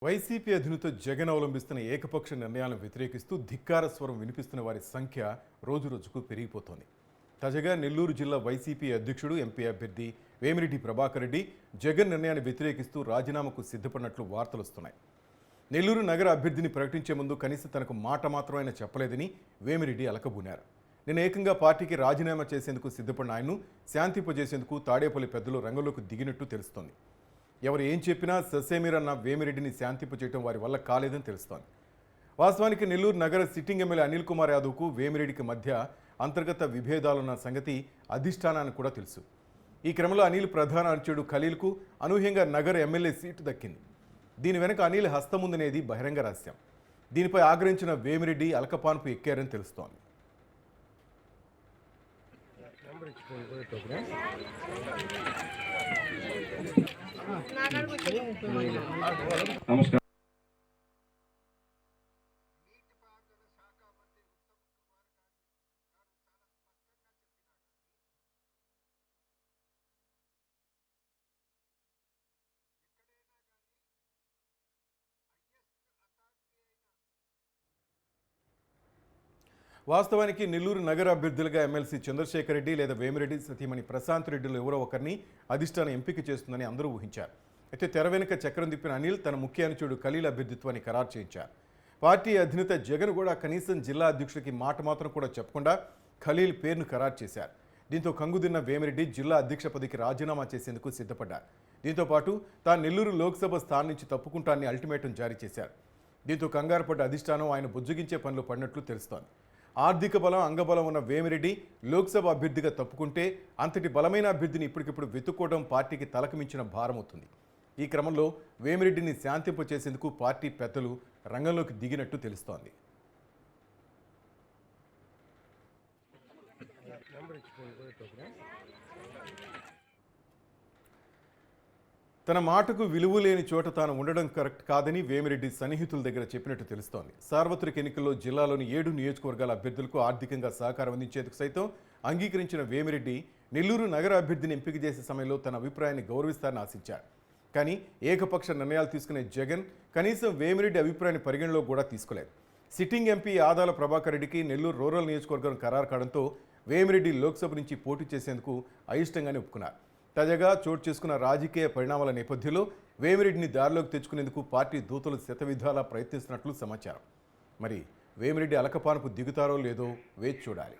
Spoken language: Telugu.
వైసీపీ అధినేత జగన్ అవలంబిస్తున్న ఏకపక్ష నిర్ణయాలను వ్యతిరేకిస్తూ ధిక్కార స్వరం వినిపిస్తున్న వారి సంఖ్య రోజురోజుకు పెరిగిపోతోంది. తాజాగా నెల్లూరు జిల్లా వైసీపీ అధ్యక్షుడు ఎంపీ అభ్యర్థి వేమిరెడ్డి ప్రభాకర్ రెడ్డి జగన్ నిర్ణయాన్ని వ్యతిరేకిస్తూ రాజీనామాకు సిద్ధపడినట్లు వార్తలు వస్తున్నాయి. నెల్లూరు నగర అభ్యర్థిని ప్రకటించే ముందు కనీసం తనకు మాట మాత్రం ఆయన చెప్పలేదని వేమిరెడ్డి అలకబూనారు. నిన్న ఏకంగా పార్టీకి రాజీనామా చేసేందుకు సిద్ధపడిన ఆయన్ను శాంతింపజేసేందుకు తాడేపల్లి పెద్దలు రంగంలోకి దిగినట్టు తెలుస్తోంది. ఎవరు ఏం చెప్పినా ససేమిరన్న వేమిరెడ్డిని శాంతింపచేయడం వారి వల్ల కాలేదని తెలుస్తోంది. వాస్తవానికి నెల్లూరు నగర సిట్టింగ్ ఎమ్మెల్యే అనిల్ కుమార్ యాదవ్కు వేమిరెడ్డికి మధ్య అంతర్గత విభేదాలున్న సంగతి అధిష్టానానికి కూడా తెలుసు. ఈ క్రమంలో అనిల్ ప్రధాన అనుచరుడు ఖలీల్కు అనూహ్యంగా నగర ఎమ్మెల్యే సీటు దక్కింది. దీని వెనక అనిల్ హస్తముందనేది బహిరంగ రహస్యం. దీనిపై ఆగ్రహించిన వేమిరెడ్డి అలకపాన్పు ఎక్కారని తెలుస్తోంది. నమస్కారం. వాస్తవానికి నెల్లూరు నగర అభ్యర్థులుగా ఎమ్మెల్సీ చంద్రశేఖర్ రెడ్డి లేదా వేమిరెడ్డి సతీమణి ప్రశాంత్ రెడ్డిలో ఎవరో ఒకరిని అధిష్టానం ఎంపిక చేస్తుందని అందరూ ఊహించారు. అయితే తెర వెనుక చక్రం తిప్పిన అనిల్ తన ముఖ్య అనుచరుడు ఖలీల్ అభ్యర్థిత్వాన్ని ఖరారు చేయించారు. పార్టీ అధినేత జగన్ కూడా కనీసం జిల్లా అధ్యక్షుడికి మాట మాత్రం కూడా చెప్పకుండా ఖలీల్ పేరును ఖరారు చేశారు. దీంతో కంగుదిన్న వేమిరెడ్డి జిల్లా అధ్యక్ష పదవికి రాజీనామా చేసేందుకు సిద్ధపడ్డారు. దీంతో పాటు తాను నెల్లూరు లోక్సభ స్థానం నుంచి తప్పుకుంటానని అల్టిమేటం జారీ చేశారు. దీంతో కంగారు పడ్డ అధిష్టానం ఆయన బుజ్జగించే పనులు పడినట్లు తెలుస్తోంది. ఆర్థిక బలం అంగబలం ఉన్న వేమిరెడ్డి లోక్సభ అభ్యర్థిగా తప్పుకుంటే అంతటి బలమైన అభ్యర్థిని ఇప్పటికిప్పుడు వెతుక్కోవడం పార్టీకి తలకమించిన భారమవుతుంది. ఈ క్రమంలో వేమిరెడ్డిని శాంతింపచేసేందుకు పార్టీ పెద్దలు రంగంలోకి దిగినట్టు తెలుస్తోంది. తన మాటకు విలువ లేని చోట తాను ఉండడం కరెక్ట్ కాదని వేమిరెడ్డి సన్నిహితుల దగ్గర చెప్పినట్టు తెలుస్తోంది. సార్వత్రిక ఎన్నికల్లో జిల్లాలోని 7 నియోజకవర్గాల అభ్యర్థులకు ఆర్థికంగా సహకారం అందించేందుకు సైతం అంగీకరించిన వేమిరెడ్డి నెల్లూరు నగర అభ్యర్థిని ఎంపిక చేసే సమయంలో తన అభిప్రాయాన్ని గౌరవిస్తారని ఆశించారు. కానీ ఏకపక్ష నిర్ణయాలు తీసుకునే జగన్ కనీసం వేమిరెడ్డి అభిప్రాయాన్ని పరిగణలో కూడా తీసుకోలేదు. సిట్టింగ్ ఎంపీ ఆదాల ప్రభాకర్ రెడ్డికి నెల్లూరు రూరల్ నియోజకవర్గం ఖరారు కావడంతో వేమిరెడ్డి లోక్సభ నుంచి పోటీ చేసేందుకు అయిష్టంగానే ఒప్పుకున్నారు. తాజాగా చోటు చేసుకున్న రాజకీయ పరిణామాల నేపథ్యంలో వేమిరెడ్డిని దారిలోకి తెచ్చుకునేందుకు పార్టీ దూతలు శతవిధాలా ప్రయత్నిస్తున్నట్లు సమాచారం. మరి వేమిరెడ్డి అలకపానుపు దిగుతారో లేదో వేచి చూడాలి.